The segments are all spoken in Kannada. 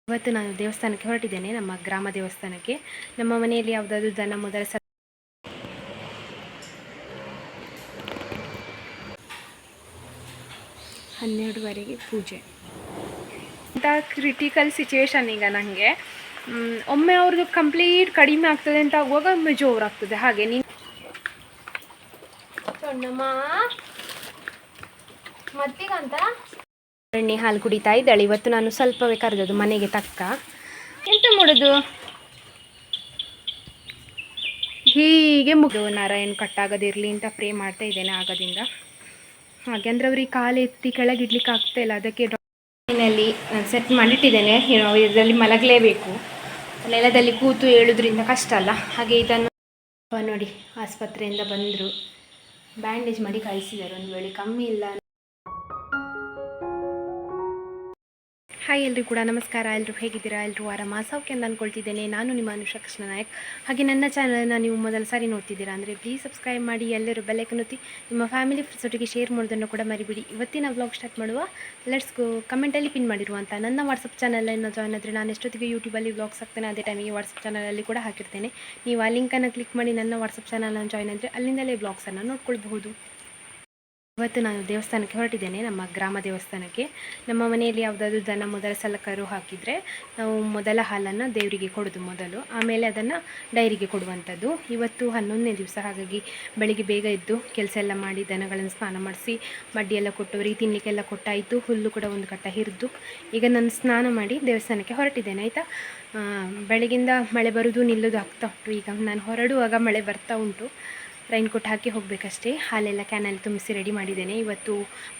ಇವತ್ತು ನಾನು ದೇವಸ್ಥಾನಕ್ಕೆ ಹೊರಟಿದ್ದೇನೆ, ನಮ್ಮ ಗ್ರಾಮ ದೇವಸ್ಥಾನಕ್ಕೆ. ನಮ್ಮ ಮನೆಯಲ್ಲಿ ಯಾವುದಾದ್ರೂ ದನ ಮೊದಲ 12ವರೆಗೆ ಪೂಜೆ. ಇಂಥ ಕ್ರಿಟಿಕಲ್ ಸಿಚುವೇಶನ್ ಈಗ ನನಗೆ ಒಮ್ಮೆ ಅವ್ರದ್ದು ಕಂಪ್ಲೀಟ್ ಕಡಿಮೆ ಆಗ್ತದೆ ಅಂತ ಆಗುವಾಗ ಒಮ್ಮೆ ಜೋರಾಗ್ತದೆ. ಹಾಗೆ ನೀನು ಮತ್ತಿಗಂತ ಎಣ್ಣೆ ಹಾಲು ಕುಡಿತಾ ಇದ್ದಾಳೆ. ಇವತ್ತು ನಾನು ಸ್ವಲ್ಪವೇ ಕರೆದದ್ದು ಮನೆಗೆ ತಕ್ಕ. ಎಂತ ಮಾಡೋದು, ಹೀಗೆ ನಾರಾಯಣ್ ಕಟ್ಟಾಗದಿರಲಿ ಅಂತ ಪ್ರೇ ಮಾಡ್ತಾ ಇದ್ದೇನೆ ಆಗದಿಂದ. ಹಾಗೆ ಅಂದರೆ ಅವ್ರಿಗೆ ಕಾಲು ಎತ್ತಿ ಕೆಳಗಿಡ್ಲಿಕ್ಕೆ ಆಗ್ತಾ ಇಲ್ಲ, ಅದಕ್ಕೆ ನಲ್ಲಿ ಸೆಟ್ ಮಾಡಿಟ್ಟಿದ್ದೇನೆ. ಇದರಲ್ಲಿ ಮಲಗಲೇಬೇಕು, ನೆಲದಲ್ಲಿ ಕೂತು ಏಳೋದ್ರಿಂದ ಕಷ್ಟ ಅಲ್ಲ. ಹಾಗೆ ಇದನ್ನು ನೋಡಿ, ಆಸ್ಪತ್ರೆಯಿಂದ ಬಂದರು, ಬ್ಯಾಂಡೇಜ್ ಮಾಡಿ ಕಳಿಸಿದ್ದಾರೆ. ಒಂದು ವೇಳೆ ಕಮ್ಮಿ ಇಲ್ಲ. ಹಾಯ್ ಎಲ್ಲರೂ ಕೂಡ ನಮಸ್ಕಾರ. ಎಲ್ಲರೂ ಹೇಗಿದ್ದೀರಾ? ಎಲ್ಲರೂ ಆರಾಮ ಸೌಖ್ಯ ಅಂತ ಅಂದ್ಕೊಳ್ತಿದ್ದೇನೆ. ನಾನು ನಿಮ್ಮ ಅನುಷಾ ಕೃಷ್ಣ ನಾಯಕ್. ಹಾಗೆ ನನ್ನ ಚಾನಲನ್ನು ನೀವು ಮೊದಲ ಸಾರಿ ನೋಡ್ತಿದ್ದೀರಾ ಅಂದರೆ ಪ್ಲೀಸ್ ಸಬ್ಸ್ಕ್ರೈಬ್ ಮಾಡಿ, ಎಲ್ಲರೂ ಬೆಲ್ಲೈಕನ್ ಒತ್ತಿ, ನಿಮ್ಮ ಫ್ಯಾಮಿಲಿ ಫ್ರೆಂಡ್ಸ್ ಒಟ್ಟಿಗೆ ಶೇರ್ ಮಾಡೋದನ್ನು ಕೂಡ ಮರಿಬಿಡಿ. ಇವತ್ತಿನ ವ್ಲಾಗ್ ಸ್ಟಾರ್ಟ್ ಮಾಡುವ. Let's go. ಕಮೆಂಟಲ್ಲಿ ಪಿನ್ ಮಾಡಿರುವಂಥ ನನ್ನ ವಾಟ್ಸಪ್ ಚಾನಲನ್ನು ಜಾಯ್ನ್ ಆದರೆ ನಾನು ಎಷ್ಟೊತ್ತಿಗೆ ಯೂಟ್ಯೂಬಲ್ಲಿ ವ್ಲಾಗ್ಸ್ ಹಾಕ್ತೇನೆ ಅದೇ ಟೈಮಿಗೆ ವಾಟ್ಸಪ್ ಚಾನಲಲ್ಲಿ ಕೂಡ ಹಾಕಿರ್ತೇನೆ. ನೀವು ಆ ಲಿಂಕನ್ನು ಕ್ಲಿಕ್ ಮಾಡಿ ನನ್ನ ವಾಟ್ಸಪ್ ಚಾನಲನ್ನು ಜಾಯ್ನ್ ಆದರೆ ಅಲ್ಲಿಂದಲೇ ವ್ಲಾಗ್ಸನ್ನು ನೋಡ್ಕೊಳ್ಬಹುದು. ಇವತ್ತು ನಾನು ದೇವಸ್ಥಾನಕ್ಕೆ ಹೊರಟಿದ್ದೇನೆ, ನಮ್ಮ ಗ್ರಾಮ ದೇವಸ್ಥಾನಕ್ಕೆ. ನಮ್ಮ ಮನೆಯಲ್ಲಿ ಯಾವುದಾದ್ರೂ ದನ ಮೊದಲ ಸಲ ಕರು ಹಾಕಿದರೆ ನಾವು ಮೊದಲ ಹಾಲನ್ನು ದೇವರಿಗೆ ಕೊಡೋದು ಮೊದಲು, ಆಮೇಲೆ ಅದನ್ನು ಡೈರಿಗೆ ಕೊಡುವಂಥದ್ದು. ಇವತ್ತು 11ನೇ ದಿವಸ, ಹಾಗಾಗಿ ಬೆಳಿಗ್ಗೆ ಬೇಗ ಎದ್ದು ಕೆಲಸ ಎಲ್ಲ ಮಾಡಿ ದನಗಳನ್ನು ಸ್ನಾನ ಮಾಡಿಸಿ ಮಡ್ಡಿಯೆಲ್ಲ ಕೊಟ್ಟವರಿಗೆ ತಿನ್ನಲಿಕ್ಕೆಲ್ಲ ಕೊಟ್ಟಾಯಿತು. ಹುಲ್ಲು ಕೂಡ ಒಂದು ಕಟ್ಟ ಹಿರಿದು ಈಗ ನಾನು ಸ್ನಾನ ಮಾಡಿ ದೇವಸ್ಥಾನಕ್ಕೆ ಹೊರಟಿದ್ದೇನೆ. ಆಯಿತಾ, ಬೆಳಗಿಂದ ಮಳೆ ಬರೋದು ನಿಲ್ಲೋದು ಆಗ್ತಾ ಉಂಟು. ಈಗ ನಾನು ಹೊರಡುವಾಗ ಮಳೆ ಬರ್ತಾ ಉಂಟು. ರೈನ್ ಕೋಟ್ ಹಾಕಿ ಹೋಗಬೇಕಷ್ಟೇ. ಹಾಲೆಲ್ಲ ಕ್ಯಾನಲ್ಲಿ ತುಂಬಿಸಿ ರೆಡಿ ಮಾಡಿದ್ದೇನೆ. ಇವತ್ತು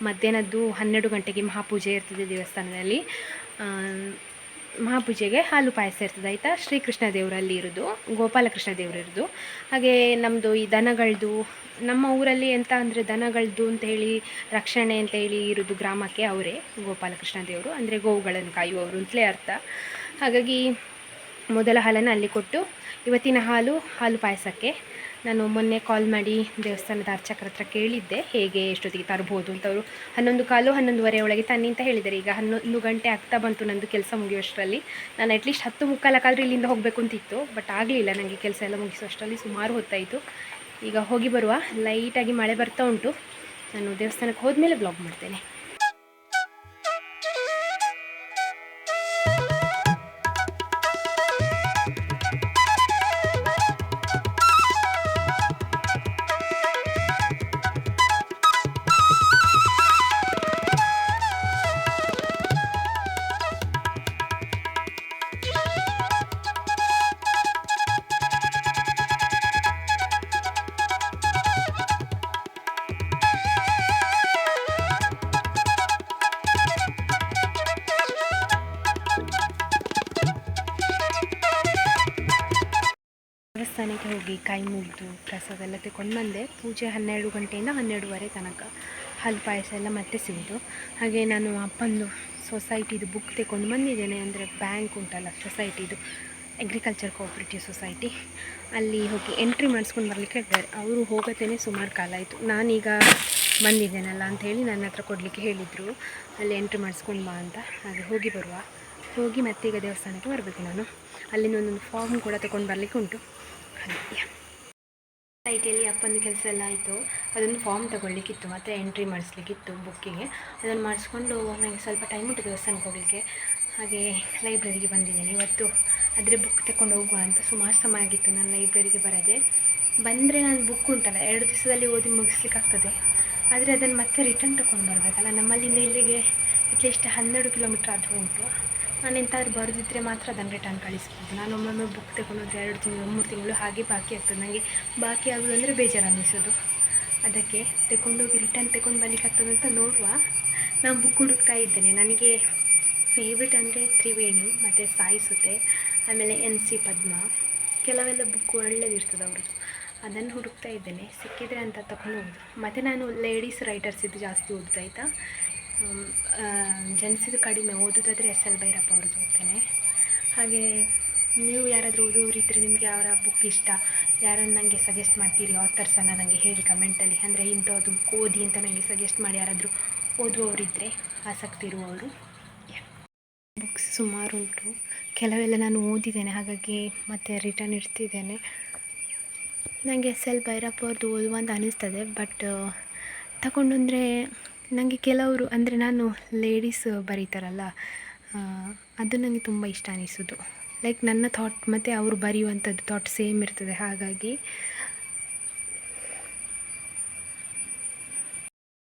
ಮಧ್ಯಾಹ್ನದ್ದು 12 ಗಂಟೆಗೆ ಮಹಾಪೂಜೆ ಇರ್ತದೆ ದೇವಸ್ಥಾನದಲ್ಲಿ. ಮಹಾಪೂಜೆಗೆ ಹಾಲು ಪಾಯಸ ಇರ್ತದೆ. ಆಯಿತಾ, ಶ್ರೀಕೃಷ್ಣ ದೇವರಲ್ಲಿ ಇರೋದು, ಗೋಪಾಲಕೃಷ್ಣ ದೇವರು ಇರೋದು. ಹಾಗೆ ನಮ್ಮದು ಈ ದನಗಳದ್ದು, ನಮ್ಮ ಊರಲ್ಲಿ ಎಂತ ಅಂದರೆ ದನಗಳದ್ದು ಅಂತ ಹೇಳಿ ರಕ್ಷಣೆ ಅಂತ ಹೇಳಿ ಇರೋದು ಗ್ರಾಮಕ್ಕೆ ಅವರೇ ಗೋಪಾಲಕೃಷ್ಣ ದೇವರು, ಅಂದರೆ ಗೋವುಗಳನ್ನು ಕಾಯುವವರು ಅಂತಲೇ ಅರ್ಥ. ಹಾಗಾಗಿ ಮೊದಲ ಹಾಲನ್ನು ಅಲ್ಲಿ ಕೊಟ್ಟು ಇವತ್ತಿನ ಹಾಲು ಪಾಯಸಕ್ಕೆ ನಾನು ಮೊನ್ನೆ ಕಾಲ್ ಮಾಡಿ ದೇವಸ್ಥಾನದ ಅರ್ಚಕರ ಹತ್ರ ಕೇಳಿದ್ದೆ ಹೇಗೆ ಎಷ್ಟೊತ್ತಿಗೆ ತರ್ಬೋದು ಅಂತ. ಅವರು 11:15 11:30 ಒಳಗೆ ತನ್ನಿ ಅಂತ ಹೇಳಿದ್ದಾರೆ. ಈಗ 11 ಗಂಟೆ ಆಗ್ತಾ ಬಂತು ನಂದು ಕೆಲಸ ಮುಗಿಯೋಷ್ಟರಲ್ಲಿ. ನಾನು ಅಟ್ಲೀಸ್ಟ್ 10:45 ಇಲ್ಲಿಂದ ಹೋಗಬೇಕು ಅಂತಿತ್ತು, ಬಟ್ ಆಗಲಿಲ್ಲ. ನನಗೆ ಕೆಲಸ ಎಲ್ಲ ಮುಗಿಸೋಷ್ಟರಲ್ಲಿ ಸುಮಾರು ಹೊತ್ತಾಯಿತು. ಈಗ ಹೋಗಿ ಬರುವ. ಲೈಟಾಗಿ ಮಳೆ ಬರ್ತಾ ಉಂಟು. ನಾನು ದೇವಸ್ಥಾನಕ್ಕೆ ಹೋದ್ಮೇಲೆ ಬ್ಲಾಗ್ ಮಾಡ್ತೇನೆ. ದೇವಸ್ಥಾನಕ್ಕೆ ಹೋಗಿ ಕೈ ಮುಗಿದು ಪ್ರಸಾದ ಎಲ್ಲ ತಗೊಂಡು ಬಂದೆ. ಪೂಜೆ 12 ಗಂಟೆಯಿಂದ 12:30 ತನಕ. ಹಾಲು ಪಾಯಸ ಎಲ್ಲ ಮತ್ತೆ ಸಿಗೋದು. ಹಾಗೆ ನಾನು ಅಪ್ಪಂದು ಸೊಸೈಟಿದು ಬುಕ್ ತಗೊಂಡು ಬಂದಿದ್ದೇನೆ. ಅಂದರೆ ಬ್ಯಾಂಕ್ ಉಂಟಲ್ಲ ಸೊಸೈಟಿದು, ಅಗ್ರಿಕಲ್ಚರ್ ಕೋಆಪ್ರೇಟಿವ್ ಸೊಸೈಟಿ, ಅಲ್ಲಿ ಹೋಗಿ ಎಂಟ್ರಿ ಮಾಡಿಸ್ಕೊಂಡು ಬರಲಿಕ್ಕೆ ಇದ್ದಾರೆ. ಅವರು ಹೋಗತ್ತೇನೆ ಸುಮಾರು ಕಾಲ ಆಯಿತು. ನಾನೀಗ ಬಂದಿದ್ದೇನಲ್ಲ ಅಂಥೇಳಿ ನನ್ನ ಹತ್ರ ಕೊಡಲಿಕ್ಕೆ ಹೇಳಿದರು, ಅಲ್ಲಿ ಎಂಟ್ರಿ ಮಾಡಿಸ್ಕೊಂಡು ಬಾ ಅಂತ. ಹಾಗೆ ಹೋಗಿ ಬರುವ. ಹೋಗಿ ಮತ್ತೆ ಈಗ ದೇವಸ್ಥಾನಕ್ಕೆ ಬರಬೇಕು ನಾನು. ಅಲ್ಲಿಂದ ಒಂದೊಂದು ಫಾರ್ಮ್ ಕೂಡ ತಗೊಂಡು ಬರಲಿಕ್ಕೆ ಉಂಟು. ಹಾಗೆ ಸೊಸೈಟಿಯಲ್ಲಿ ಅಪ್ಪಂದು ಕೆಲಸ ಎಲ್ಲ ಆಯಿತು. ಅದೊಂದು ಫಾರ್ಮ್ ತೊಗೊಳ್ಲಿಕ್ಕಿತ್ತು, ಮತ್ತು ಎಂಟ್ರಿ ಮಾಡಿಸ್ಲಿಕ್ಕಿತ್ತು ಬುಕ್ಕಿಗೆ. ಅದನ್ನು ಮಾಡಿಸ್ಕೊಂಡು ನನಗೆ ಸ್ವಲ್ಪ ಟೈಮ್ ಉಂಟು ದೇವಸ್ಥಾನಕ್ಕೆ ಹೋಗಲಿಕ್ಕೆ. ಹಾಗೆ ಲೈಬ್ರರಿಗೆ ಬಂದಿದ್ದೇನೆ ಇವತ್ತು. ಆದರೆ ಬುಕ್ ತಗೊಂಡು ಹೋಗುವ ಅಂತ ಸುಮಾರು ಸಮಯ ಆಗಿತ್ತು ನಾನು ಲೈಬ್ರರಿಗೆ ಬರದೆ. ಬಂದರೆ ನಾನು ಬುಕ್ ಉಂಟಲ್ಲ 2 ದಿವಸದಲ್ಲಿ ಓದಿ ಮುಗಿಸ್ಲಿಕ್ಕೆ ಆಗ್ತದೆ. ಆದರೆ ಅದನ್ನು ಮತ್ತೆ ರಿಟರ್ನ್ ತಗೊಂಡು ಬರಬೇಕಲ್ಲ. ನಮ್ಮಲ್ಲಿಂದ ಇಲ್ಲಿಗೆ ಅಟ್ಲೀಸ್ಟ್ 12 ಕಿಲೋಮೀಟ್ರ್ ಆದರೂ ಉಂಟು. ನಾನು ಎಂತಾದರೂ ಬರೆದಿದ್ದರೆ ಮಾತ್ರ ಅದನ್ನು ರಿಟರ್ನ್ ಕಳಿಸ್ಬೋದು. ನಾನು ಒಮ್ಮೊಮ್ಮೆ ಬುಕ್ ತಗೊಂಡೋದ್ರೆ 2 ತಿಂಗಳು 3 ತಿಂಗಳು ಹಾಗೆ ಬಾಕಿ ಆಗ್ತದೆ. ನನಗೆ ಬಾಕಿ ಆಗೋದಂದರೆ ಬೇಜಾರು ಅನ್ನಿಸೋದು. ಅದಕ್ಕೆ ತಗೊಂಡೋಗಿ ರಿಟರ್ನ್ ತಗೊಂಡು ಬರಲಿಕ್ಕೆ ಆಗ್ತದೆ ಅಂತ ನೋಡುವ. ನಾನು ಬುಕ್ ಹುಡುಕ್ತಾ ಇದ್ದೇನೆ. ನನಗೆ ಫೇವ್ರೇಟ್ ಅಂದರೆ ತ್ರಿವೇಣಿ ಮತ್ತು ಸಾಯಿಸುತ್ತೆ, ಆಮೇಲೆ NC ಪದ್ಮ, ಕೆಲವೆಲ್ಲ ಬುಕ್ ಒಳ್ಳೆದಿರ್ತದೆ ಅವ್ರದ್ದು. ಅದನ್ನು ಹುಡುಕ್ತಾ ಇದ್ದೇನೆ. ಸಿಕ್ಕಿದರೆ ಅಂತ ತಗೊಂಡು ಹೋಗೋದು. ಮತ್ತು ನಾನು ಲೇಡೀಸ್ ರೈಟರ್ಸಿದ್ದು ಜಾಸ್ತಿ ಓದೋದು. ಆಯಿತಾ, ಜೆಂಟ್ಸಿದು ಕಡಿಮೆ ಓದೋದಾದರೆ SL ಭೈರಪ್ಪ ಅವ್ರದ್ದು ಓದ್ತೇನೆ. ಹಾಗೆ ನೀವು ಯಾರಾದರೂ ಓದೋರಿದ್ದರೆ ನಿಮಗೆ ಅವರ ಬುಕ್ ಇಷ್ಟ, ಯಾರನ್ನು ನನಗೆ ಸಜೆಸ್ಟ್ ಮಾಡ್ತೀರಿ ಆಥರ್ಸನ್ನು ನನಗೆ ಹೇಳಿ ಕಮೆಂಟಲ್ಲಿ. ಅಂದರೆ ಇಂಥದ್ದು ಬುಕ್ ಓದಿ ಅಂತ ನನಗೆ ಸಜೆಸ್ಟ್ ಮಾಡಿ ಯಾರಾದರೂ ಓದುವವರಿದ್ದರೆ, ಆಸಕ್ತಿ ಇರುವವರು. ಬುಕ್ಸ್ ಸುಮಾರು ಉಂಟು. ಕೆಲವೆಲ್ಲ ನಾನು ಓದಿದ್ದೇನೆ, ಹಾಗಾಗಿ ಮತ್ತೆ ರಿಟರ್ನ್ ಇಡ್ತಿದ್ದೇನೆ. ನನಗೆ ಸ್ವಲ್ಪ ಭೈರಪ್ಪವ್ರದ್ದು ಓದುವ ಅಂತ ಅನ್ನಿಸ್ತದೆ. ಬಟ್ ತಗೊಂಡು ನನಗೆ ಕೆಲವರು ಅಂದರೆ ನಾನು ಲೇಡೀಸ್ ಬರೀತಾರಲ್ಲ, ಅದು ನನಗೆ ತುಂಬ ಇಷ್ಟ ಅನಿಸೋದು. ಲೈಕ್ ನನ್ನ ಥಾಟ್ ಮತ್ತು ಅವರು ಬರೆಯುವಂಥದ್ದು ಥಾಟ್ ಸೇಮ್ ಇರ್ತದೆ. ಹಾಗಾಗಿ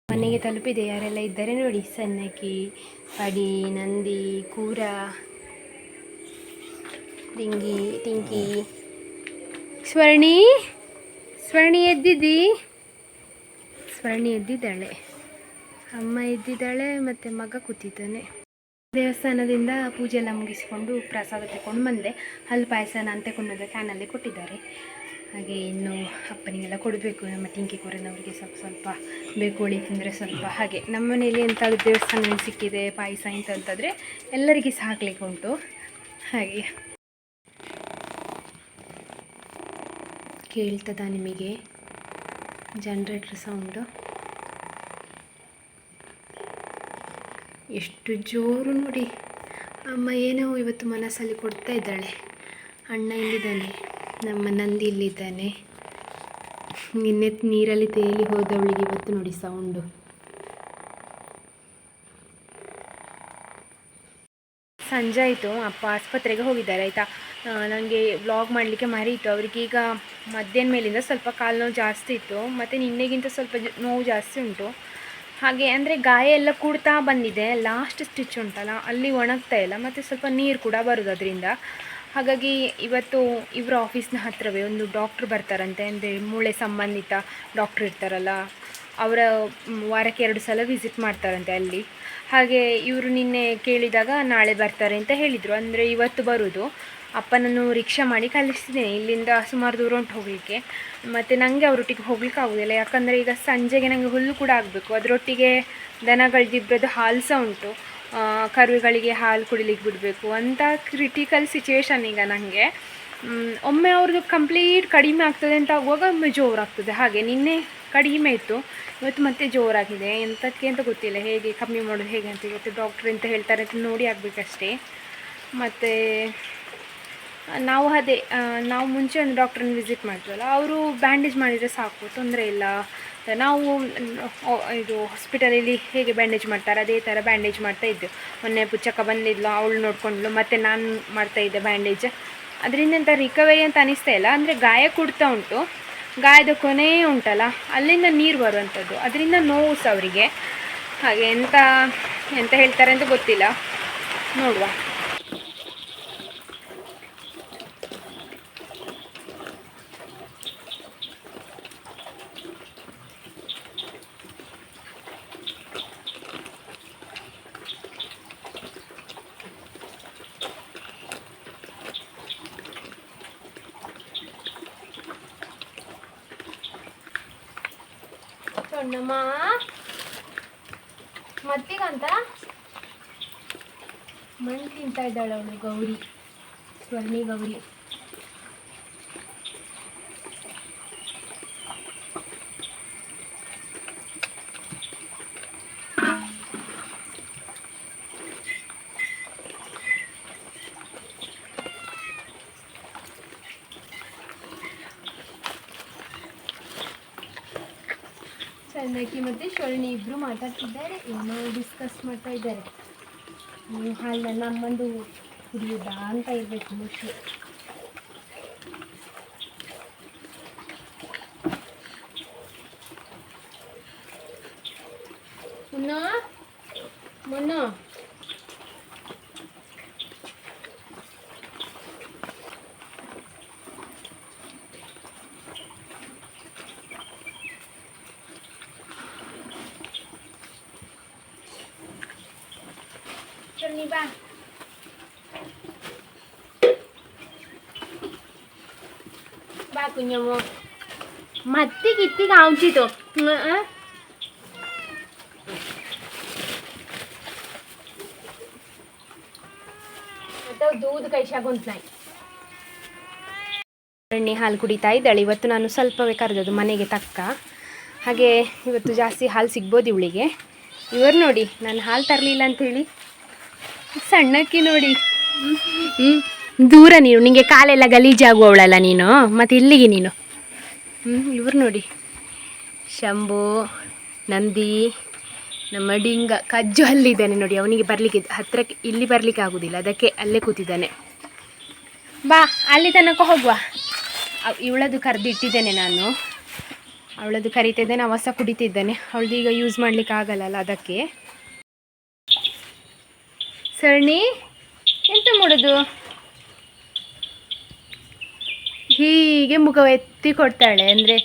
ಮನೆಗೆ ತಲುಪಿದೆ. ಯಾರೆಲ್ಲ ಇದ್ದಾರೆ ನೋಡಿ, ಸನ್ನಕಿ, ಪಡಿ, ನಂದಿ, ಕೂರ, ಟಿಂಕಿ, ಸ್ವರ್ಣಿ ಎದ್ದಿದ್ದಾಳೆ, ಅಮ್ಮ ಎದ್ದಿದ್ದಾಳೆ, ಮತ್ತು ಮಗ ಕೂತಿದ್ದಾನೆ. ದೇವಸ್ಥಾನದಿಂದ ಪೂಜೆ ಎಲ್ಲ ಮುಗಿಸಿಕೊಂಡು ಪ್ರಸಾದ ತಗೊಂಡು ಬಂದೆ. ಹಲ್ಲು ಪಾಯಸ ನಾನು ತಗೊಂಡೋದ ಕ್ಯಾನಲ್ಲಿ ಕೊಟ್ಟಿದ್ದಾರೆ. ಹಾಗೆ ಇನ್ನು ಅಪ್ಪನಿಗೆಲ್ಲ ಕೊಡಬೇಕು. ನಮ್ಮ ಟಿಂಕಿ ಕೂರನವರಿಗೆ ಸ್ವಲ್ಪ ಬೇಕು, ಹೋಳಿ ತಿಂದರೆ ಸ್ವಲ್ಪ. ಹಾಗೆ ನಮ್ಮ ಮನೆಯಲ್ಲಿ ಎಂತಾದರೂ ದೇವಸ್ಥಾನದಲ್ಲಿ ಸಿಕ್ಕಿದೆ ಪಾಯಸ ಅಂತಂತಂದರೆ ಎಲ್ಲರಿಗೆ ಸಾಕಲಿಕ್ಕೆ ಉಂಟು. ಹಾಗೆ ಕೇಳ್ತದ ನಿಮಗೆ ಜನ್ರೇಟ್ರ್ ಸೌಂಡು? ಎಷ್ಟು ಜೋರು ನೋಡಿ. ಅಮ್ಮ ಏನೋ ಇವತ್ತು ಮನಸ್ಸಲ್ಲಿ ಕೊಡ್ತಾ ಇದ್ದಾಳೆ. ಅಣ್ಣ ಇಲ್ಲಿದ್ದಾನೆ, ನಮ್ಮ ನಂದಿ ಇಲ್ಲಿದ್ದಾನೆ. ನಿನ್ನೆ ನೀರಲ್ಲಿ ತೇಲಿ ಹೋದವಳಿಗೆ ಇವತ್ತು ನೋಡಿ ಸೌಂಡು. ಸಂಜೆ ಆಯಿತು, ಅಪ್ಪ ಆಸ್ಪತ್ರೆಗೆ ಹೋಗಿದ್ದಾರೆ ಆಯಿತಾ. ನನಗೆ ವ್ಲಾಗ್ ಮಾಡಲಿಕ್ಕೆ ಮರೀತು. ಅವ್ರಿಗೆ ಈಗ ಮಧ್ಯಾಹ್ನ ಮೇಲಿಂದ ಸ್ವಲ್ಪ ಕಾಲು ನೋವು ಜಾಸ್ತಿ ಇತ್ತು, ಮತ್ತು ನಿನ್ನೆಗಿಂತ ಸ್ವಲ್ಪ ನೋವು ಜಾಸ್ತಿ ಉಂಟು. ಹಾಗೆ ಅಂದರೆ ಗಾಯ ಎಲ್ಲ ಕೂಡ್ತಾ ಬಂದಿದೆ. ಲಾಸ್ಟ್ ಸ್ಟಿಚ್ ಉಂಟಲ್ಲ ಅಲ್ಲಿ ಒಣಗ್ತಾ ಇಲ್ಲ, ಮತ್ತು ಸ್ವಲ್ಪ ನೀರು ಕೂಡ ಬರೋದು ಅದರಿಂದ. ಹಾಗಾಗಿ ಇವತ್ತು ಇವರ ಆಫೀಸ್ನ ಹತ್ತಿರವೇ ಒಂದು ಡಾಕ್ಟ್ರು ಬರ್ತಾರಂತೆ, ಅಂದರೆ ಮೂಳೆ ಸಂಬಂಧಿತ ಡಾಕ್ಟ್ರು ಇರ್ತಾರಲ್ಲ, ಅವರ ವಾರಕ್ಕೆ 2 ಸಲ ವಿಸಿಟ್ ಮಾಡ್ತಾರಂತೆ ಅಲ್ಲಿ. ಹಾಗೆ ಇವರು ನಿನ್ನೆ ಕೇಳಿದಾಗ ನಾಳೆ ಬರ್ತಾರೆ ಅಂತ ಹೇಳಿದರು. ಅಂದರೆ ಇವತ್ತು ಬರೋದು. ಅಪ್ಪನನ್ನು ರಿಕ್ಷಾ ಮಾಡಿ ಕಳಿಸ್ತಿದ್ದೇನೆ, ಇಲ್ಲಿಂದ ಸುಮಾರು ದೂರ ಉಂಟು ಹೋಗಲಿಕ್ಕೆ. ಮತ್ತು ನನಗೆ ಅವರೊಟ್ಟಿಗೆ ಹೋಗ್ಲಿಕ್ಕೆ ಆಗೋದಿಲ್ಲ, ಯಾಕಂದರೆ ಈಗ ಸಂಜೆಗೆ ನನಗೆ ಹುಲ್ಲು ಕೂಡ ಆಗಬೇಕು. ಅದರೊಟ್ಟಿಗೆ ದನಗಳದಿಬ್ಬರದ್ದು ಹಾಲು ಸಹ ಉಂಟು. ಕರುಗಳಿಗೆ ಹಾಲು ಕುಡಿಲಿಕ್ಕೆ ಬಿಡಬೇಕು ಅಂತ ಕ್ರಿಟಿಕಲ್ ಸಿಚುವೇಶನ್ ಈಗ ನನಗೆ. ಒಮ್ಮೆ ಅವ್ರದ್ದು ಕಂಪ್ಲೀಟ್ ಕಡಿಮೆ ಆಗ್ತದೆ ಅಂತ ಆಗುವಾಗ ಒಮ್ಮೆ ಜೋರಾಗ್ತದೆ. ಹಾಗೆ ನಿನ್ನೆ ಕಡಿಮೆ ಇತ್ತು, ಇವತ್ತು ಮತ್ತೆ ಜೋರಾಗಿದೆ. ಎಂಥಕ್ಕೆ ಅಂತ ಗೊತ್ತಿಲ್ಲ, ಹೇಗೆ ಕಮ್ಮಿ ಮಾಡೋದು ಹೇಗೆ ಅಂತ. ಇವತ್ತು ಡಾಕ್ಟ್ರ್ ಅಂತ ಹೇಳ್ತಾರೆ ಅಂತ ನೋಡಿ ಆಗಬೇಕಷ್ಟೇ. ಮತ್ತು ನಾವು ಮುಂಚೆ ಒಂದು ಡಾಕ್ಟ್ರನ್ನ ವಿಸಿಟ್ ಮಾಡ್ತೀವಲ್ಲ, ಅವರು ಬ್ಯಾಂಡೇಜ್ ಮಾಡಿದರೆ ಸಾಕು, ತೊಂದರೆ ಇಲ್ಲ. ನಾವು ಇದು ಹಾಸ್ಪಿಟಲಲ್ಲಿ ಹೇಗೆ ಬ್ಯಾಂಡೇಜ್ ಮಾಡ್ತಾರೆ ಅದೇ ಥರ ಬ್ಯಾಂಡೇಜ್ ಮಾಡ್ತಾ ಇದ್ದೆವು. ಮೊನ್ನೆ ಪುಚ್ಚಕ್ಕ ಬಂದಿದ್ಲು, ಅವಳು ನೋಡ್ಕೊಂಡ್ಲು, ಮತ್ತು ನಾನು ಮಾಡ್ತಾಯಿದ್ದೆ ಬ್ಯಾಂಡೇಜ್. ಅದರಿಂದ ಎಂಥ ರಿಕವರಿ ಅಂತ ಅನಿಸ್ತಾ ಇಲ್ಲ. ಅಂದರೆ ಗಾಯ ಕುಡ್ತಾ ಉಂಟು, ಗಾಯದ ಕೊನೆ ಉಂಟಲ್ಲ ಅಲ್ಲಿಂದ ನೀರು ಬರುವಂಥದ್ದು, ಅದರಿಂದ ನೋವು ಸಹ ಅವರಿಗೆ. ಹಾಗೆ ಎಂತ ಹೇಳ್ತಾರೆ ಅಂತ ಗೊತ್ತಿಲ್ಲ, ನೋಡುವ. ಸೊಣ್ಣಮ್ಮ ಮತ್ತಿಗಂತ ಮಣ್ಣು ತಿಂತಾ ಇದ್ದಾಳೆ ಅವಳು, ಗೌರಿ, ಸ್ವರ್ಣಿ ಗೌರಿ. ಸಣ್ಣಕ್ಕಿ ಮತ್ತು ಶೊಳ್ಳಿ ಇಬ್ಬರು ಮಾತಾಡ್ತಿದ್ದಾರೆ, ಏನೋ ಡಿಸ್ಕಸ್ ಮಾಡ್ತಾ ಇದ್ದಾರೆ. ಹಾಲು ನಮ್ಮಂದು ಕುಡಿಯೋದಾ ಅಂತ ಇರಬೇಕು ಮೋಸ್ಟ್ಲಿ. ಮೊನ್ನ ಬಾ, ಬಾ ಕುഞ്ഞമ്മോ. ಮತ್ತಿಗೆ ಆಂಚಿತು ಮತ್ತೆ ದೂದ್ ಕೈಶಾಗುಂತ ನಾಯಿ. ಎಣ್ಣೆ ಹಾಲು ಕುಡಿತಾ ಇದ್ದಾಳೆ. ಇವತ್ತು ನಾನು ಸ್ವಲ್ಪವೇ ಕರೆದದ್ದು ಮನೆಗೆ ತಕ್ಕ. ಹಾಗೆ ಇವತ್ತು ಜಾಸ್ತಿ ಹಾಲು ಸಿಗ್ಬೋದು ಇವಳಿಗೆ. ಇವರು ನೋಡಿ, ನಾನು ಹಾಲು ತರಲಿಲ್ಲ ಅಂಥೇಳಿ ಸಣ್ಣಕ್ಕಿ ನೋಡಿ. ದೂರ ನೀನು, ನಿಂಗೆ ಕಾಲೆಲ್ಲ ಗಲೀಜಾಗುವವಳಲ್ಲ ನೀನು, ಮತ್ತು ಇಲ್ಲಿಗೆ ನೀನು. ಇವ್ರು ನೋಡಿ, ಶಂಭು, ನಂದಿ, ನಮ್ಮ ಡಿಂಗ, ಕಜ್ಜು ಅಲ್ಲಿದ್ದಾನೆ ನೋಡಿ. ಅವನಿಗೆ ಬರಲಿಕ್ಕೆ ಹತ್ತಿರಕ್ಕೆ ಇಲ್ಲಿ ಬರಲಿಕ್ಕೆ ಆಗೋದಿಲ್ಲ, ಅದಕ್ಕೆ ಅಲ್ಲೇ ಕೂತಿದ್ದಾನೆ. ಬಾ ಅಲ್ಲಿ ತನಕ ಹೋಗುವ. ಇವಳದು ಕರೆದಿಟ್ಟಿದ್ದೇನೆ ನಾನು, ಅವಳದು ಕರಿತಿದ್ದೇನೆ, ಅವಸ ಕುಡಿತಿದ್ದೇನೆ. ಅವಳದು ಈಗ ಯೂಸ್ ಮಾಡಲಿಕ್ಕೆ ಆಗಲ್ಲಲ್ಲ, ಅದಕ್ಕೆ. ಸರಣಿ ಎಂತ ಮಾಡೋದು, ಹೀಗೆ ಮುಖ ಎತ್ತಿ ಕೊಡ್ತಾಳೆ, ಅಂದರೆ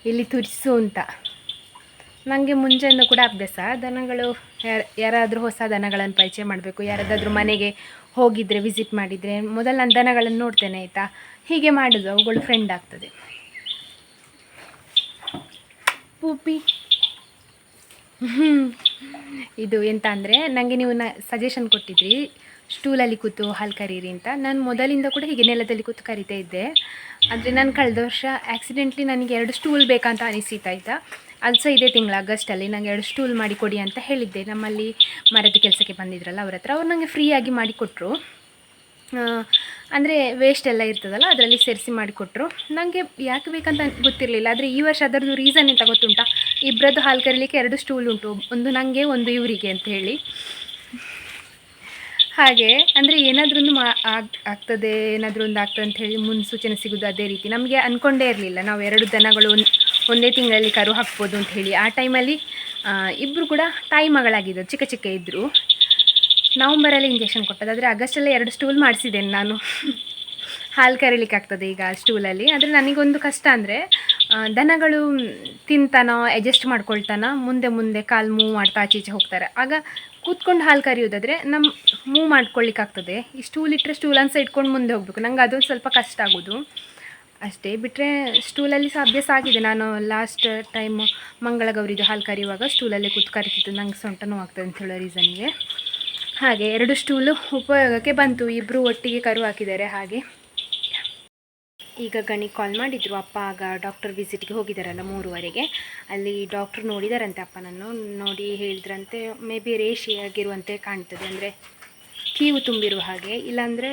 ಇಲ್ಲಿ ತುರಿಸು ಅಂತ. ನನಗೆ ಮುಂಚೆಯಿಂದ ಕೂಡ ಅಭ್ಯಾಸ. ದನಗಳು ಯಾರಾದರೂ ಹೊಸ ದನಗಳನ್ನು ಪರಿಚಯ ಮಾಡಬೇಕು, ಯಾರಾದರೂ ಮನೆಗೆ ಹೋಗಿದ್ರೆ, ವಿಸಿಟ್ ಮಾಡಿದರೆ ಮೊದಲು ನಾನು ದನಗಳನ್ನು ನೋಡ್ತೇನೆ ಆಯಿತಾ. ಹೀಗೆ ಮಾಡೋದು, ಅವುಗಳು ಫ್ರೆಂಡ್ ಆಗ್ತದೆ. ಪೂಪಿ ಇದು ಎಂತ ಅಂದರೆ, ನನಗೆ ನೀವು ಸಜೆಷನ್ ಕೊಟ್ಟಿದ್ರಿ ಸ್ಟೂಲಲ್ಲಿ ಕೂತು ಹಾಲು ಕರೀರಿ ಅಂತ. ನಾನು ಮೊದಲಿಂದ ಕೂಡ ಹೀಗೆ ನೆಲದಲ್ಲಿ ಕೂತು ಕರಿತಾ ಇದ್ದೆ. ಆದರೆ ನಾನು ಕಳೆದ ವರ್ಷ ಆ್ಯಕ್ಸಿಡೆಂಟ್ಲಿ ನನಗೆ 2 ಸ್ಟೂಲ್ ಬೇಕಂತ ಅನಿಸಿತಾಯ್ತಾ. ಅದು ಸಹ ಇದೇ ತಿಂಗಳು ಆಗಸ್ಟಲ್ಲಿ ನನಗೆ 2 ಸ್ಟೂಲ್ ಮಾಡಿಕೊಡಿ ಅಂತ ಹೇಳಿದ್ದೆ. ನಮ್ಮಲ್ಲಿ ಮರದ ಕೆಲಸಕ್ಕೆ ಬಂದಿದ್ರಲ್ಲ ಅವ್ರ ಹತ್ರ, ಅವ್ರು ನನಗೆ ಫ್ರೀಯಾಗಿ ಮಾಡಿಕೊಟ್ರು. ಅಂದರೆ ವೇಸ್ಟ್ ಎಲ್ಲ ಇರ್ತದಲ್ಲ, ಅದರಲ್ಲಿ ಸೇರಿಸಿ ಮಾಡಿಕೊಟ್ರು. ನನಗೆ ಯಾಕೆ ಬೇಕಂತ ಗೊತ್ತಿರಲಿಲ್ಲ. ಆದರೆ ಈ ವರ್ಷ ಅದರದ್ದು ರೀಸನ್ ಎಂತ ಗೊತ್ತುಂಟಾ, ಇಬ್ಬರದ್ದು ಹಾಲು ಕರೀಲಿಕ್ಕೆ 2 ಸ್ಟೂಲ್ ಉಂಟು, ಒಂದು ನನಗೆ ಒಂದು ಇವರಿಗೆ ಅಂತ ಹೇಳಿ. ಹಾಗೆ ಅಂದರೆ ಏನಾದ್ರೂ ಆಗ್ತದೆ, ಏನಾದರೂ ಒಂದು ಆಗ್ತದೆ ಅಂತ ಹೇಳಿ ಮುನ್ಸೂಚನೆ ಸಿಗೋದು ಅದೇ ರೀತಿ. ನಮಗೆ ಅಂದ್ಕೊಂಡೇ ಇರಲಿಲ್ಲ ನಾವು 2 ದನಗಳು ಒಂದೇ ತಿಂಗಳಲ್ಲಿ ಕರು ಹಾಕ್ಬೋದು ಅಂತ ಹೇಳಿ. ಆ ಟೈಮಲ್ಲಿ ಇಬ್ಬರು ಕೂಡ ತಾಯಿ ಮಗಳಾಗಿದ್ದರು, ಚಿಕ್ಕ ಚಿಕ್ಕ ಇದ್ದರು. ನವಂಬರಲ್ಲಿ ಇಂಜೆಕ್ಷನ್ ಕೊಟ್ಟದ್ದು, ಆದರೆ ಆಗಸ್ಟಲ್ಲೇ 2 ಸ್ಟೂಲ್ ಮಾಡಿಸಿದ್ದೇನೆ ನಾನು. ಹಾಲು ಕರೀಲಿಕ್ಕೆ ಆಗ್ತದೆ ಈಗ ಸ್ಟೂಲಲ್ಲಿ. ಆದರೆ ನನಗೊಂದು ಕಷ್ಟ ಅಂದರೆ, ದನಗಳು ತಿಂತಾನೋ ಅಡ್ಜಸ್ಟ್ ಮಾಡ್ಕೊಳ್ತಾನೋ, ಮುಂದೆ ಮುಂದೆ ಕಾಲು ಮೂವ್ ಮಾಡ್ತಾ ಆಚೀಚೆ ಹೋಗ್ತಾರೆ. ಆಗ ಕೂತ್ಕೊಂಡು ಹಾಲು ಕರೆಯೋದಾದರೆ ನಮ್ಮ ಮೂವ್ ಮಾಡ್ಕೊಳ್ಳಿಕ್ಕಾಗ್ತದೆ. ಈ ಸ್ಟೂಲ್ ಇಟ್ಟರೆ ಸ್ಟೂಲ್ ಅನ್ಸ ಇಟ್ಕೊಂಡು ಮುಂದೆ ಹೋಗಬೇಕು. ನಂಗೆ ಅದೊಂದು ಸ್ವಲ್ಪ ಕಷ್ಟ ಆಗೋದು ಅಷ್ಟೇ. ಬಿಟ್ಟರೆ ಸ್ಟೂಲಲ್ಲಿ ಸಹ ಅಭ್ಯಾಸ ಆಗಿದೆ. ನಾನು ಲಾಸ್ಟ್ ಟೈಮ್ ಮಂಗಳಗೌರಿದು ಹಾಲು ಕರೆಯುವಾಗ ಸ್ಟೂಲಲ್ಲೇ ಕೂತು ಕರಿತಿದ್ದು, ನಂಗೆ ಸೊಂಟ ನೋವಾಗ್ತದೆ ಅಂತ ಹೇಳೋ ರೀಸನ್ನಿಗೆ. ಹಾಗೆ 2 ಸ್ಟೂಲು ಉಪಯೋಗಕ್ಕೆ ಬಂತು. ಇಬ್ಬರು ಒಟ್ಟಿಗೆ ಕರು ಹಾಕಿದ್ದಾರೆ. ಹಾಗೆ ಈಗ ಗಣಿಗೆ ಕಾಲ್ ಮಾಡಿದರು ಅಪ್ಪ. ಆಗ ಡಾಕ್ಟರ್ ವಿಸಿಟ್ಗೆ ಹೋಗಿದ್ದಾರಲ್ಲ 3ವರೆಗೆ, ಅಲ್ಲಿ ಡಾಕ್ಟ್ರು ನೋಡಿದಾರಂತೆ ಅಪ್ಪನನ್ನು. ನೋಡಿ ಹೇಳಿದ್ರಂತೆ ಮೇ ಬಿ ರೇಷಿ ಆಗಿರುವಂತೆ ಕಾಣ್ತದೆ, ಅಂದರೆ ಕೀವು ತುಂಬಿರುವ ಹಾಗೆ, ಇಲ್ಲಾಂದರೆ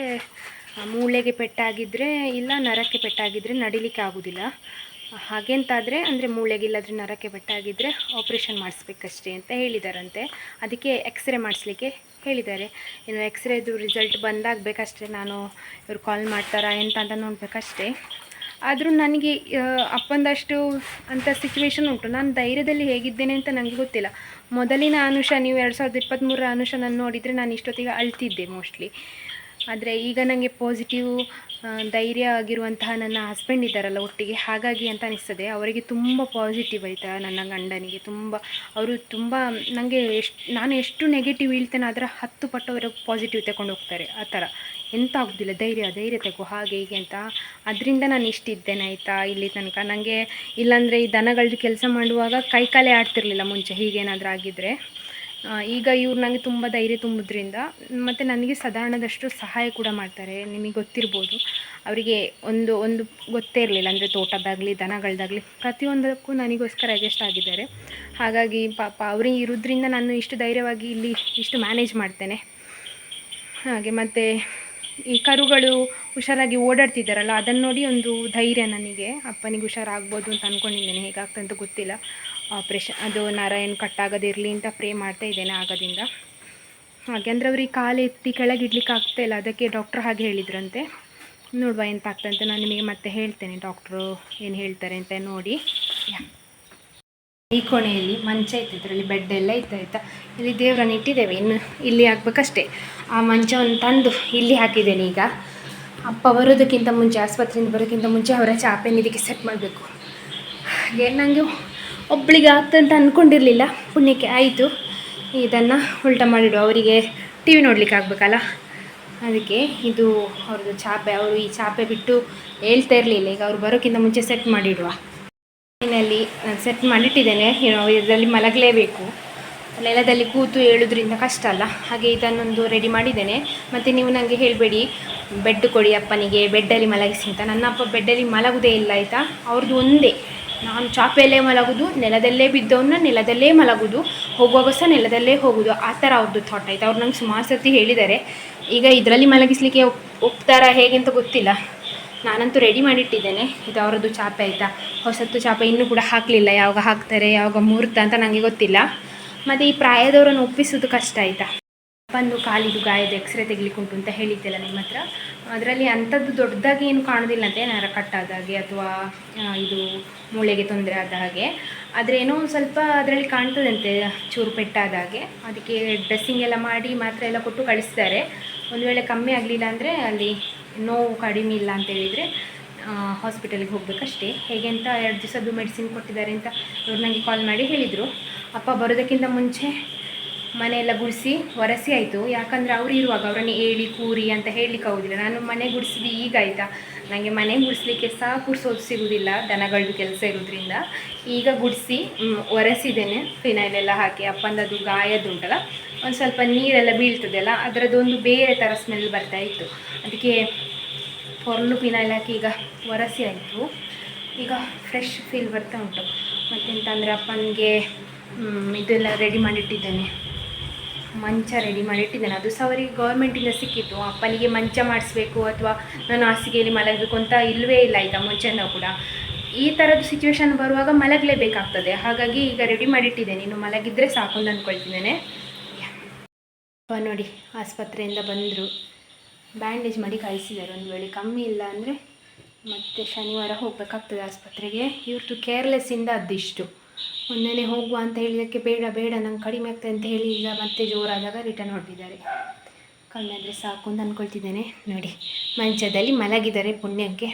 ಮೂಳೆಗೆ ಪೆಟ್ಟಾಗಿದ್ದರೆ, ಇಲ್ಲ ನರಕ್ಕೆ ಪೆಟ್ಟಾಗಿದ್ದರೆ ನಡಿಲಿಕ್ಕೆ ಆಗೋದಿಲ್ಲ. ಹಾಗೆಂತಾದರೆ, ಅಂದರೆ ಮೂಳೆಗೆ ಇಲ್ಲಾದರೆ ನರಕ್ಕೆ ಪೆಟ್ಟಾಗಿದ್ದರೆ ಆಪ್ರೇಷನ್ ಮಾಡಿಸ್ಬೇಕಷ್ಟೇ ಅಂತ ಹೇಳಿದಾರಂತೆ. ಅದಕ್ಕೆ ಎಕ್ಸ್ರೇ ಮಾಡಿಸ್ಲಿಕ್ಕೆ ಹೇಳಿದ್ದಾರೆ. ಇನ್ನು ಎಕ್ಸ್ರೇದು ರಿಸಲ್ಟ್ ಬಂದಾಗಬೇಕಷ್ಟೇ. ನಾನು ಇವ್ರು ಕಾಲ್ ಮಾಡ್ತಾರಾ ಎಂತ ಅಂತ ನೋಡಬೇಕಷ್ಟೇ. ಆದರೂ ನನಗೆ ಅಪ್ಪಂದಷ್ಟು ಅಂಥ ಸಿಚುವೇಶನ್ ಉಂಟು. ನಾನು ಧೈರ್ಯದಲ್ಲಿ ಹೇಗಿದ್ದೇನೆ ಅಂತ ನನಗೆ ಗೊತ್ತಿಲ್ಲ. ಮೊದಲಿನ ಅನುಷ, ನೀವು 2023ರ ಅನುಷ ನಾನು ನೋಡಿದರೆ ನಾನು ಇಷ್ಟೊತ್ತಿಗೆ ಅಳ್ತಿದ್ದೆ ಮೋಸ್ಟ್ಲಿ. ಆದರೆ ಈಗ ನನಗೆ ಪಾಸಿಟಿವ್ ಧೈರ್ಯ ಆಗಿರುವಂತಹ ನನ್ನ ಹಸ್ಬೆಂಡ್ ಇದ್ದಾರಲ್ಲ ಒಟ್ಟಿಗೆ, ಹಾಗಾಗಿ ಅಂತ ಅನಿಸ್ತದೆ. ಅವರಿಗೆ ತುಂಬ ಪಾಸಿಟಿವ್ ಆಯಿತಾ, ನನ್ನ ಗಂಡನಿಗೆ ತುಂಬ, ಅವರು ತುಂಬ ನನಗೆ ನಾನು ಎಷ್ಟು ನೆಗೆಟಿವ್ ಹೇಳ್ತೇನೆ ಅದರ 10 ಪಟ್ಟು ಅವರು ಪಾಸಿಟಿವ್ ತಗೊಂಡು ಹೋಗ್ತಾರೆ. ಆ ಥರ ಎಂತ ಆಗೋದಿಲ್ಲ, ಧೈರ್ಯ ತಗೋ ಹಾಗೆ ಹೀಗೆ ಅಂತ. ಅದರಿಂದ ನಾನು ಇಷ್ಟಿದ್ದೇನೆ ಆಯಿತಾ ಇಲ್ಲಿ ತನಕ. ನನಗೆ ಇಲ್ಲಾಂದರೆ ಈ ದನಗಳದ್ದು ಕೆಲಸ ಮಾಡುವಾಗ ಕೈಕಾಲೇ ಆಡ್ತಿರ್ಲಿಲ್ಲ ಮುಂಚೆ, ಹೀಗೇನಾದರೂ ಆಗಿದ್ದರೆ. ಈಗ ಇವ್ರು ನನಗೆ ತುಂಬ ಧೈರ್ಯ ತುಂಬೋದ್ರಿಂದ, ಮತ್ತು ನನಗೆ ಸಾಧಾರಣದಷ್ಟು ಸಹಾಯ ಕೂಡ ಮಾಡ್ತಾರೆ. ನಿಮಗೆ ಗೊತ್ತಿರ್ಬೋದು, ಅವರಿಗೆ ಒಂದು ಗೊತ್ತೇ ಇರಲಿಲ್ಲ, ಅಂದರೆ ತೋಟದಾಗಲಿ ದನಗಳದಾಗಲಿ ಪ್ರತಿಯೊಂದಕ್ಕೂ ನನಗೋಸ್ಕರ ಅಡ್ಜಸ್ಟ್ ಆಗಿದ್ದಾರೆ. ಹಾಗಾಗಿ ಪಾಪ ಅವರಿಗೆ ಇರೋದ್ರಿಂದ ನಾನು ಇಷ್ಟು ಧೈರ್ಯವಾಗಿ ಇಲ್ಲಿ ಇಷ್ಟು ಮ್ಯಾನೇಜ್ ಮಾಡ್ತೇನೆ. ಹಾಗೆ ಮತ್ತು ಈ ಕರುಗಳು ಹುಷಾರಾಗಿ ಓಡಾಡ್ತಿದ್ದಾರಲ್ಲ, ಅದನ್ನು ನೋಡಿ ಒಂದು ಧೈರ್ಯ ನನಗೆ. ಅಪ್ಪನಿಗೆ ಹುಷಾರಾಗ್ಬೋದು ಅಂತ ಅಂದ್ಕೊಂಡಿದ್ದೇನೆ, ಹೇಗಾಗ್ತದೆ ಅಂತ ಗೊತ್ತಿಲ್ಲ. ಆಪ್ರೇಷನ್ ಅದು ನರ ಏನು ಕಟ್ಟಾಗದಿರಲಿ ಅಂತ ಪ್ರೇ ಮಾಡ್ತಾ ಇದ್ದೇನೆ ಆಗದಿಂದ. ಹಾಗೆ ಅಂದರೆ ಅವ್ರಿಗೆ ಕಾಲು ಎತ್ತಿ ಕೆಳಗೆ ಇಡ್ಲಿಕ್ಕೆ ಆಗ್ತಾಯಿಲ್ಲ, ಅದಕ್ಕೆ ಡಾಕ್ಟ್ರ್ ಹಾಗೆ ಹೇಳಿದ್ರಂತೆ. ನೋಡುವ ಎಂತ ಆಗ್ತಂತ ನಾನು ನಿಮಗೆ ಮತ್ತೆ ಹೇಳ್ತೇನೆ, ಡಾಕ್ಟ್ರು ಏನು ಹೇಳ್ತಾರೆ ಅಂತ ನೋಡಿ. ಈ ಕೋಣೆಯಲ್ಲಿ ಮಂಚ ಇತ್ತು, ಇದರಲ್ಲಿ ಬೆಡ್ ಎಲ್ಲ ಇತ್ತು ಆಯಿತಾ. ಇಲ್ಲಿ ದೇವರನ್ನು ಇಟ್ಟಿದ್ದೇವೆ, ಇನ್ನು ಇಲ್ಲಿ ಹಾಕ್ಬೇಕಷ್ಟೇ. ಆ ಮಂಚವನ್ನು ತಂದು ಇಲ್ಲಿ ಹಾಕಿದ್ದೇನೆ. ಈಗ ಅಪ್ಪ ಬರೋದಕ್ಕಿಂತ ಮುಂಚೆ, ಆಸ್ಪತ್ರೆಯಿಂದ ಬರೋದಕ್ಕಿಂತ ಮುಂಚೆ ಅವರ ಚಾಪೆನ ಇದಕ್ಕೆ ಸೆಟ್ ಮಾಡಬೇಕು. ಹಾಗೆ ನನಗೆ ಒಬ್ಬಳಿಗೆ ಆಗ್ತಂತ ಅಂದ್ಕೊಂಡಿರಲಿಲ್ಲ, ಪುಣ್ಯಕ್ಕೆ ಆಯಿತು. ಇದನ್ನು ಉಲ್ಟಾ ಮಾಡಿಡುವ, ಅವರಿಗೆ ಟಿ ವಿ ನೋಡಲಿಕ್ಕೆ ಆಗಬೇಕಲ್ಲ, ಅದಕ್ಕೆ ಇದು ಅವ್ರದ್ದು ಚಾಪೆ. ಅವರು ಈ ಚಾಪೆ ಬಿಟ್ಟು ಹೇಳ್ತಾ ಇರಲಿಲ್ಲ. ಈಗ ಅವ್ರು ಬರೋಕ್ಕಿಂತ ಮುಂಚೆ ಸೆಟ್ ಮಾಡಿಡುವ. ಮನೆಯಲ್ಲಿ ನಾನು ಸೆಟ್ ಮಾಡಿಟ್ಟಿದ್ದೇನೆ, ಇದರಲ್ಲಿ ಮಲಗಲೇಬೇಕು. ನೆಲದಲ್ಲಿ ಕೂತು ಹೇಳೋದ್ರಿಂದ ಕಷ್ಟ ಅಲ್ಲ, ಹಾಗೆ ಇದನ್ನೊಂದು ರೆಡಿ ಮಾಡಿದ್ದೇನೆ. ಮತ್ತು ನೀವು ನನಗೆ ಹೇಳಬೇಡಿ ಬೆಡ್ ಕೊಡಿ ಅಪ್ಪನಿಗೆ, ಬೆಡ್ಡಲ್ಲಿ ಮಲಗಿಸಿ ಅಂತ. ನನ್ನ ಅಪ್ಪ ಬೆಡ್ಡಲ್ಲಿ ಮಲಗುವುದೇ ಇಲ್ಲ ಆಯಿತಾ. ಅವ್ರದ್ದು ಒಂದೇ ನಾನು ಚಾಪೆಯಲ್ಲೇ ಮಲಗೋದು, ನೆಲದಲ್ಲೇ ಬಿದ್ದವನ್ನ ನೆಲದಲ್ಲೇ ಮಲಗೋದು, ಹೋಗುವಾಗ ಸಹ ನೆಲದಲ್ಲೇ ಹೋಗೋದು, ಆ ಥರ ಅವ್ರದ್ದು ಥಾಟ್ ಆಯ್ತು. ಅವ್ರು ನಂಗೆ ಸುಮಾರು ಸರ್ತಿ ಹೇಳಿದ್ದಾರೆ. ಈಗ ಇದರಲ್ಲಿ ಮಲಗಿಸ್ಲಿಕ್ಕೆ ಒಪ್ತಾರಾ ಹೇಗೆ ಅಂತ ಗೊತ್ತಿಲ್ಲ. ನಾನಂತೂ ರೆಡಿ ಮಾಡಿಟ್ಟಿದ್ದೇನೆ. ಇದು ಅವರದ್ದು ಚಾಪೆ ಆಯಿತಾ. ಹೊಸತ್ತು ಚಾಪೆ ಇನ್ನೂ ಕೂಡ ಹಾಕಲಿಲ್ಲ. ಯಾವಾಗ ಹಾಕ್ತಾರೆ, ಯಾವಾಗ ಮುಹೂರ್ತ ಅಂತ ನನಗೆ ಗೊತ್ತಿಲ್ಲ. ಮತ್ತು ಈ ಪ್ರಾಯದವರನ್ನು ಒಪ್ಪಿಸೋದು ಕಷ್ಟ ಆಯಿತಾ. ಒಂದು ಕಾಲಿದು ಗಾಯದ ಎಕ್ಸ್ರೇ ತೆಗಿಲಿಕ್ಕೆ ಉಂಟು ಅಂತ ಹೇಳಿದ್ದೆಲ್ಲ ನಿಮ್ಮ ಹತ್ರ. ಅದರಲ್ಲಿ ಅಂಥದ್ದು ದೊಡ್ಡದಾಗಿ ಏನು ಕಾಣೋದಿಲ್ಲಂತೆ, ನರ ಕಟ್ಟಾದ ಹಾಗೆ ಅಥವಾ ಇದು ಮೂಳೆಗೆ ತೊಂದರೆ ಆದ ಹಾಗೆ. ಆದರೆ ಏನೋ ಒಂದು ಸ್ವಲ್ಪ ಅದರಲ್ಲಿ ಕಾಣ್ತದಂತೆ, ಚೂರು ಪೆಟ್ಟಾದ ಹಾಗೆ. ಅದಕ್ಕೆ ಡ್ರೆಸ್ಸಿಂಗ್ ಎಲ್ಲ ಮಾಡಿ ಮಾತ್ರೆ ಎಲ್ಲ ಕೊಟ್ಟು ಕಳಿಸ್ತಾರೆ. ಒಂದು ವೇಳೆ ಕಮ್ಮಿ ಆಗಲಿಲ್ಲ ಅಂದರೆ, ಅಲ್ಲಿ ನೋವು ಕಡಿಮೆ ಇಲ್ಲ ಅಂತ ಹೇಳಿದರೆ ಹಾಸ್ಪಿಟಲ್ಗೆ ಹೋಗಬೇಕಷ್ಟೇ. ಹೇಗೆ ಅಂತ 2 ದಿವಸದ್ದು ಮೆಡಿಸಿನ್ ಕೊಟ್ಟಿದ್ದಾರೆ ಅಂತ ಇವ್ರು ನನಗೆ ಕಾಲ್ ಮಾಡಿ ಹೇಳಿದರು. ಅಪ್ಪ ಬರೋದಕ್ಕಿಂತ ಮುಂಚೆ ಮನೆಯೆಲ್ಲ ಗುಡಿಸಿ ಒರೆಸಿ ಆಯಿತು. ಯಾಕಂದರೆ ಅವರು ಇರುವಾಗ ಅವರನ್ನು ಏಳಿ ಕೂರಿ ಅಂತ ಹೇಳಲಿಕ್ಕೆ ಆಗೋದಿಲ್ಲ. ನಾನು ಮನೆ ಗುಡಿಸಿದ್ದು ಈಗ ಆಯಿತಾ. ನನಗೆ ಮನೆ ಗುಡಿಸ್ಲಿಕ್ಕೆ ಸಹ ಪುರ್ಸೋದು ಸಿಗೋದಿಲ್ಲ, ದನಗಳದ್ದು ಕೆಲಸ ಇರೋದ್ರಿಂದ. ಈಗ ಗುಡಿಸಿ ಒರೆಸಿದ್ದೇನೆ ಫಿನೈಲೆಲ್ಲ ಹಾಕಿ. ಅಪ್ಪಂದದು ಗಾಯದುಂಟಲ್ಲ, ಒಂದು ಸ್ವಲ್ಪ ನೀರೆಲ್ಲ ಬೀಳ್ತದಲ್ಲ, ಅದರದ್ದೊಂದು ಬೇರೆ ಥರ ಸ್ಮೆಲ್ ಬರ್ತಾ ಇತ್ತು. ಅದಕ್ಕೆ ಹೊರಲು ಫಿನೈಲ್ ಹಾಕಿ ಈಗ ಒರೆಸಿ ಆಯಿತು. ಈಗ ಫ್ರೆಶ್ ಫೀಲ್ ಬರ್ತಾ ಉಂಟು. ಮತ್ತೆಂತಂದರೆ ಅಪ್ಪನಿಗೆ ಇದೆಲ್ಲ ರೆಡಿ ಮಾಡಿಟ್ಟಿದ್ದೇನೆ, ಮಂಚ ರೆಡಿ ಮಾಡಿಟ್ಟಿದ್ದೇನೆ. ಅದು ಸಹ ಅವರಿಗೆ ಗೌರ್ಮೆಂಟಿಂದ ಸಿಕ್ಕಿತ್ತು. ಅಪ್ಪನಿಗೆ ಮಂಚ ಮಾಡಿಸ್ಬೇಕು ಅಥವಾ ನಾನು ಹಾಸಿಗೆಯಲ್ಲಿ ಮಲಗಬೇಕು ಅಂತ ಇಲ್ಲವೇ ಇಲ್ಲ ಆಯಿತಾ. ಮುಂಚೆನೂ ಕೂಡ ಈ ಥರದ್ದು ಸಿಚುವೇಶನ್ ಬರುವಾಗ ಮಲಗಲೇಬೇಕಾಗ್ತದೆ. ಹಾಗಾಗಿ ಈಗ ರೆಡಿ ಮಾಡಿಟ್ಟಿದ್ದೇನೆ. ಇನ್ನು ಮಲಗಿದ್ರೆ ಸಾಕು ಅಂತ ಅಂದ್ಕೊಳ್ತಿದ್ದೇನೆ. ಅಪ್ಪ ನೋಡಿ ಆಸ್ಪತ್ರೆಯಿಂದ ಬಂದರು, ಬ್ಯಾಂಡೇಜ್ ಮಾಡಿ ಕಳಿಸಿದ್ದಾರೆ. ಒಂದು ವೇಳೆ ಕಮ್ಮಿ ಇಲ್ಲ ಅಂದರೆ ಮತ್ತೆ ಶನಿವಾರ ಹೋಗಬೇಕಾಗ್ತದೆ ಆಸ್ಪತ್ರೆಗೆ. ಇವ್ರದ್ದು ಕೇರ್ಲೆಸ್ಸಿಂದ ಅದಿಷ್ಟು. ಮೊನ್ನೆ ಹೋಗುವ ಅಂತ ಹೇಳಿದ್ದಕ್ಕೆ ಬೇಡ ಬೇಡ ನಂಗೆ ಕಡಿಮೆ ಆಗ್ತದೆ ಅಂತ ಹೇಳಿ ಈಗ ಮತ್ತೆ ಜೋರಾದಾಗ ರಿಟರ್ನ್ ಹೊರಟಿದ್ದಾರೆ. ಕಮ್ಮಿ ಆದರೆ ಸಾಕು ಅಂತ ಅಂದ್ಕೊಳ್ತಿದ್ದೇನೆ. ನೋಡಿ ಮಂಚದಲ್ಲಿ ಮಲಗಿದ್ದಾರೆ ಪುಣ್ಯಕ್ಕೆ.